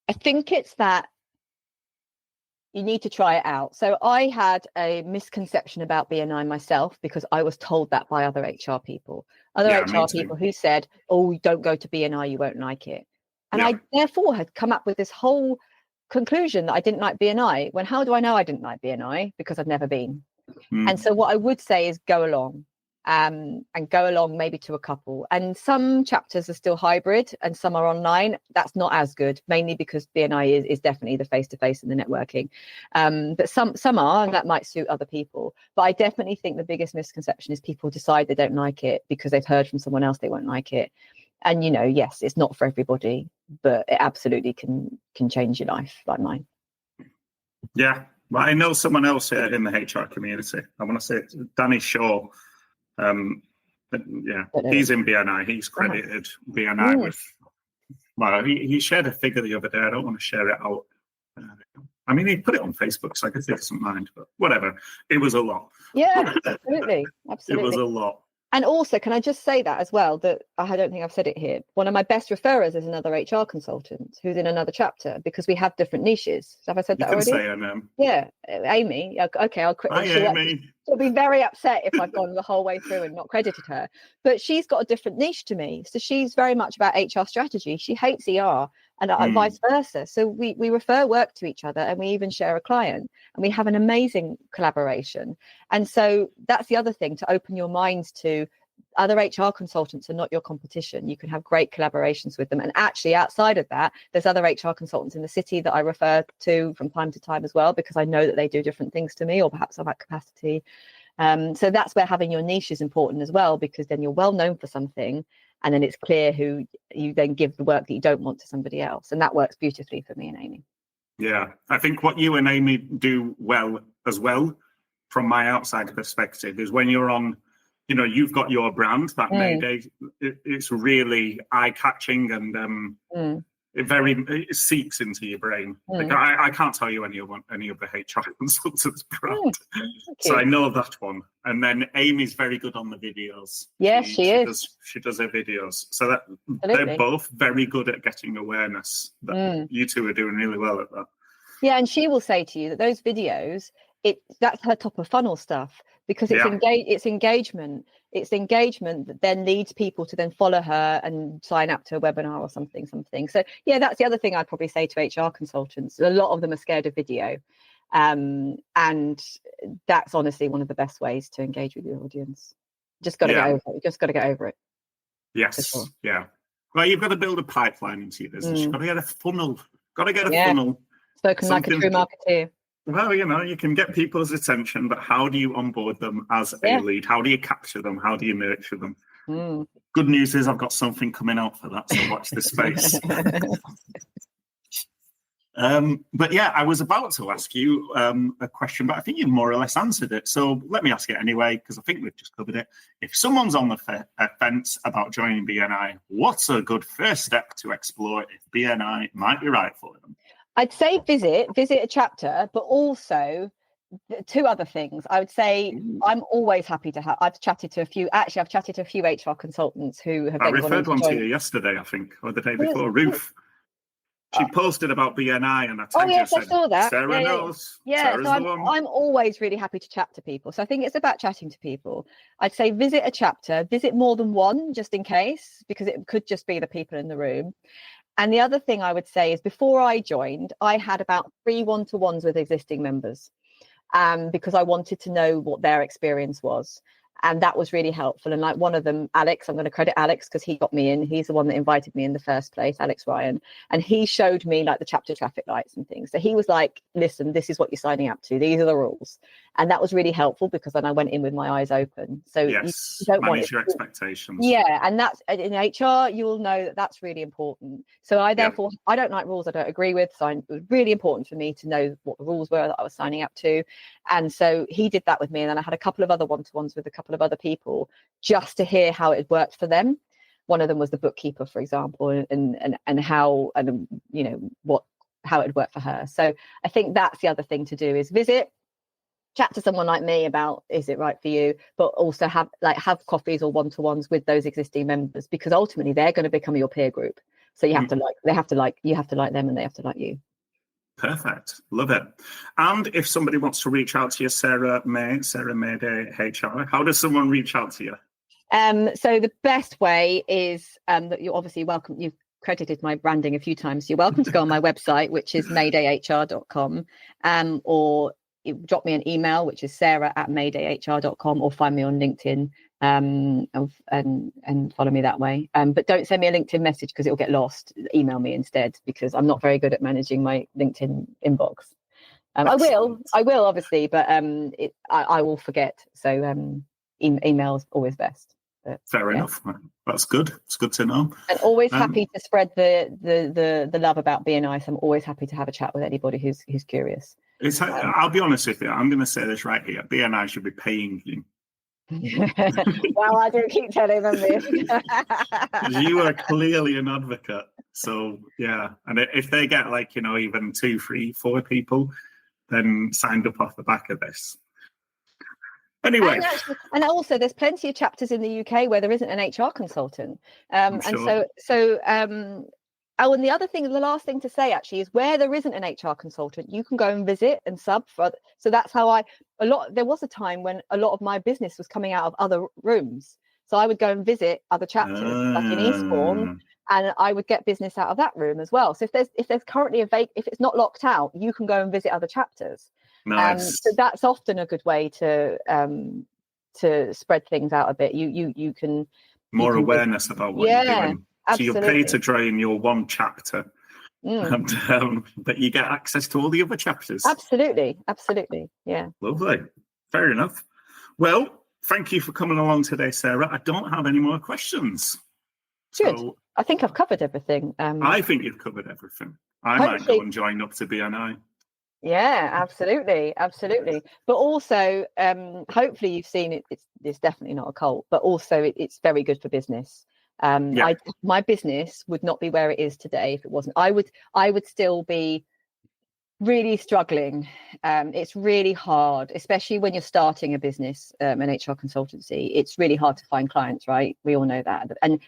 I think it's that you need to try it out. So I had a misconception about BNI myself because I was told that by other HR people. HR people who said, oh, don't go to BNI, you won't like it. And I therefore had come up with this whole conclusion that I didn't like BNI. When how do I know I didn't like BNI? Because I've never been. And so what I would say is go along. And go along maybe to a couple, and some chapters are still hybrid and some are online. That's not as good, mainly because BNI is definitely the face-to-face and the networking, but some are, and that might suit other people. But I definitely think the biggest misconception is people decide they don't like it because they've heard from someone else they won't like it. And yes, it's not for everybody, but it absolutely can change your life, like mine. Yeah, well, I know someone else here in the HR community. I want to say it's Danny Shaw. He's in BNI. He's credited BNI with. Well, he shared a figure the other day. I don't want to share it out. I mean, he put it on Facebook, so I guess he doesn't mind. But whatever, it was a lot. Yeah, absolutely. It was a lot. And also, can I just say that as well, that I don't think I've said it here. One of my best referrers is another HR consultant who's in another chapter, because we have different niches. Have I said that already? You can say her name. Yeah, Amy. Okay, I'll quit. Hi, Amy. She'll be very upset if I've gone the whole way through and not credited her. But she's got a different niche to me. So she's very much about HR strategy. She hates ER. and vice versa. So we refer work to each other, and we even share a client, and we have an amazing collaboration. And so that's the other thing, to open your minds to other HR consultants are not your competition. You can have great collaborations with them. And actually, outside of that, there's other HR consultants in the city that I refer to from time to time as well, because I know that they do different things to me, or perhaps I'm at capacity. So that's where having your niche is important as well, because then you're well known for something, and then it's clear who you then give the work that you don't want to somebody else. And that works beautifully for me and Amy. Yeah, I think what you and Amy do well as well, from my outside perspective, is when you're on, you've got your brand, that Mayday, it's really eye-catching, and it seeps into your brain. Like, I can't tell you any of the HR consultants' brand, so I know that one. And then Amy's very good on the videos. Yes, she is. She does her videos, so that they're both very good at getting awareness. That you two are doing really well at that. Yeah, and she will say to you that those videos, that's her top of funnel stuff, because it's engagement. It's engagement that then leads people to then follow her and sign up to a webinar or something. So yeah, that's the other thing I'd probably say to HR consultants. A lot of them are scared of video, and that's honestly one of the best ways to engage with your audience. Just got to get over it. Just got to get over it. Yes. Sure. Yeah. Well, you've got to build a pipeline into your business. You've got to get a funnel. Funnel. Spoken like a true marketeer. Well, you can get people's attention, but how do you onboard them as a lead? How do you capture them? How do you nurture them? Good news is I've got something coming out for that, so watch this space. But yeah, I was about to ask you a question, but I think you more or less answered it. So let me ask it anyway, because I think we've just covered it. If someone's on the fence about joining BNI, what's a good first step to explore if BNI might be right for them? I'd say visit a chapter, but also two other things. I would say I'm always happy to have. I've chatted to a few HR consultants who have. I referred one to you yesterday, I think, or the day before. Ruth, she posted about BNI, and I tagged I saw that. Sarah knows. Yeah, so I'm always really happy to chat to people. So I think it's about chatting to people. I'd say visit a chapter, visit more than one, just in case, because it could just be the people in the room. And the other thing I would say is, before I joined, I had about 3 one-to-ones with existing members, because I wanted to know what their experience was. And that was really helpful. And like one of them, Alex, I'm going to credit Alex because he got me in. He's the one that invited me in the first place, Alex Ryan. And he showed me like the chapter traffic lights and things. So he was like, listen, this is what you're signing up to. These are the rules. And that was really helpful, because then I went in with my eyes open. So yes, you don't manage your expectations. Yeah. And that's in HR, you'll know that that's really important. So I don't like rules I don't agree with. So it was really important for me to know what the rules were that I was signing up to. And so he did that with me. And then I had a couple of other one-to-ones with a couple of other people, just to hear how it worked for them. One of them was the bookkeeper, for example, and how, and how it worked for her. So I think that's the other thing to do, is chat to someone like me about, is it right for you, but also have coffees or one-to-ones with those existing members, because ultimately they're going to become your peer group. So you have to like them, and they have to like you. Perfect. Love it. And if somebody wants to reach out to you, Sarah Mayday HR, how does someone reach out to you? So the best way is that you're obviously welcome. You've credited my branding a few times. You're welcome to go on my website, which is maydayhr.com, or you drop me an email, which is sarah@maydayhr.com, or find me on LinkedIn and follow me that way. But don't send me a LinkedIn message, because it'll get lost. Email me instead, because I'm not very good at managing my LinkedIn inbox. I will obviously, but I will forget. So email is always best. But, fair enough. That's good. It's good to know. And always happy to spread the love about BNI. So I'm always happy to have a chat with anybody who's curious. I'll be honest with you. I'm going to say this right here. BNI should be paying you. Well, I do keep telling them this. You are clearly an advocate. So yeah, and if they get even 2, 3, 4 people, then signed up off the back of this. Anyway, and also there's plenty of chapters in the UK where there isn't an HR consultant, and and the other thing, the last thing to say actually, is where there isn't an HR consultant, you can go and visit and sub for. So that's how there was a time when a lot of my business was coming out of other rooms. So I would go and visit other chapters, like in Eastbourne, and I would get business out of that room as well. So if there's currently if it's not locked out, you can go and visit other chapters. Nice. So that's often a good way to spread things out a bit. You can more awareness about what you're doing. Absolutely. So you pay to join your one chapter, and but you get access to all the other chapters. Absolutely. Yeah. Lovely. Fair enough. Well, thank you for coming along today, Sarah. I don't have any more questions. Good. So, I think I've covered everything. I think you've covered everything. I might go and join up to BNI. Yeah, absolutely. But also, hopefully you've seen it. It's definitely not a cult, but also it's very good for business. My business would not be where it is today if it wasn't. I would still be really struggling. It's really hard, especially when you're starting a business, an HR consultancy. It's really hard to find clients, right? We all know that. And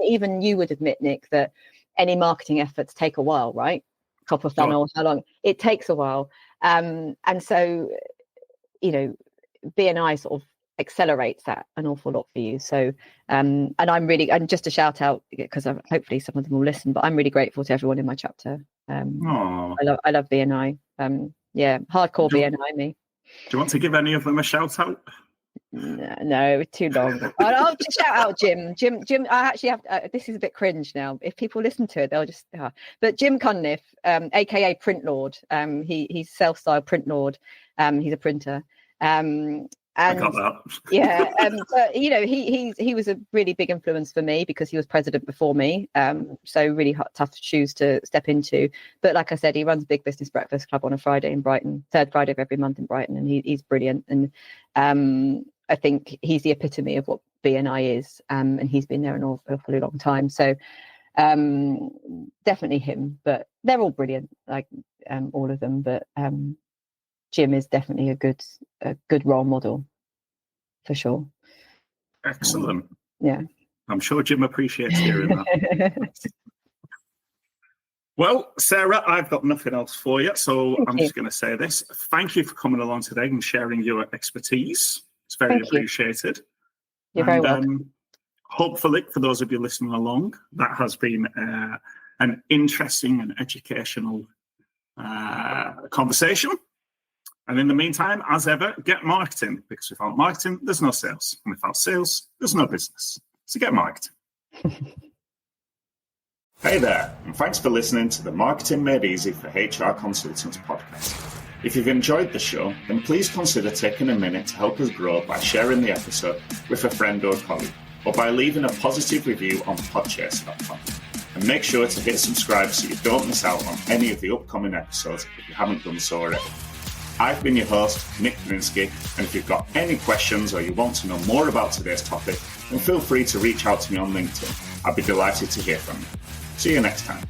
even you would admit, Nick, that any marketing efforts take a while, right? Top of funnel, how long? It takes a while. And so, BNI sort of accelerates that an awful lot for you. So, and just a shout out, because hopefully some of them will listen, but I'm really grateful to everyone in my chapter. I love BNI. Hardcore BNI me. Do you want to give any of them a shout out? No, too long. I'll just shout out Jim. I actually have. This is a bit cringe now. If people listen to it, they'll just. But Jim Cunliffe, aka Print Lord. He's self-styled Print Lord. He's a printer. I got that. Yeah, but he was a really big influence for me because he was president before me. So really tough shoes to step into. But like I said, he runs Big Business Breakfast Club on a Friday in Brighton, third Friday of every month in Brighton, and he's brilliant. And I think he's the epitome of what BNI is, and he's been there an awfully long time. So definitely him. But they're all brilliant, like all of them. But Jim is definitely a good role model, for sure. Excellent. Yeah. I'm sure Jim appreciates hearing that. Well, Sarah, I've got nothing else for you, so I'm just going to say this. Thank you for coming along today and sharing your expertise. It's very appreciated. You're very welcome. Hopefully, for those of you listening along, that has been an interesting and educational conversation. And in the meantime, as ever, get marketing, because without marketing, there's no sales. And without sales, there's no business. So get marketing. Hey there, and thanks for listening to the Marketing Made Easy for HR Consultants podcast. If you've enjoyed the show, then please consider taking a minute to help us grow by sharing the episode with a friend or colleague, or by leaving a positive review on podchaser.com. And make sure to hit subscribe so you don't miss out on any of the upcoming episodes if you haven't done so already. I've been your host, Nick Brinsky, and if you've got any questions or you want to know more about today's topic, then feel free to reach out to me on LinkedIn. I'd be delighted to hear from you. See you next time.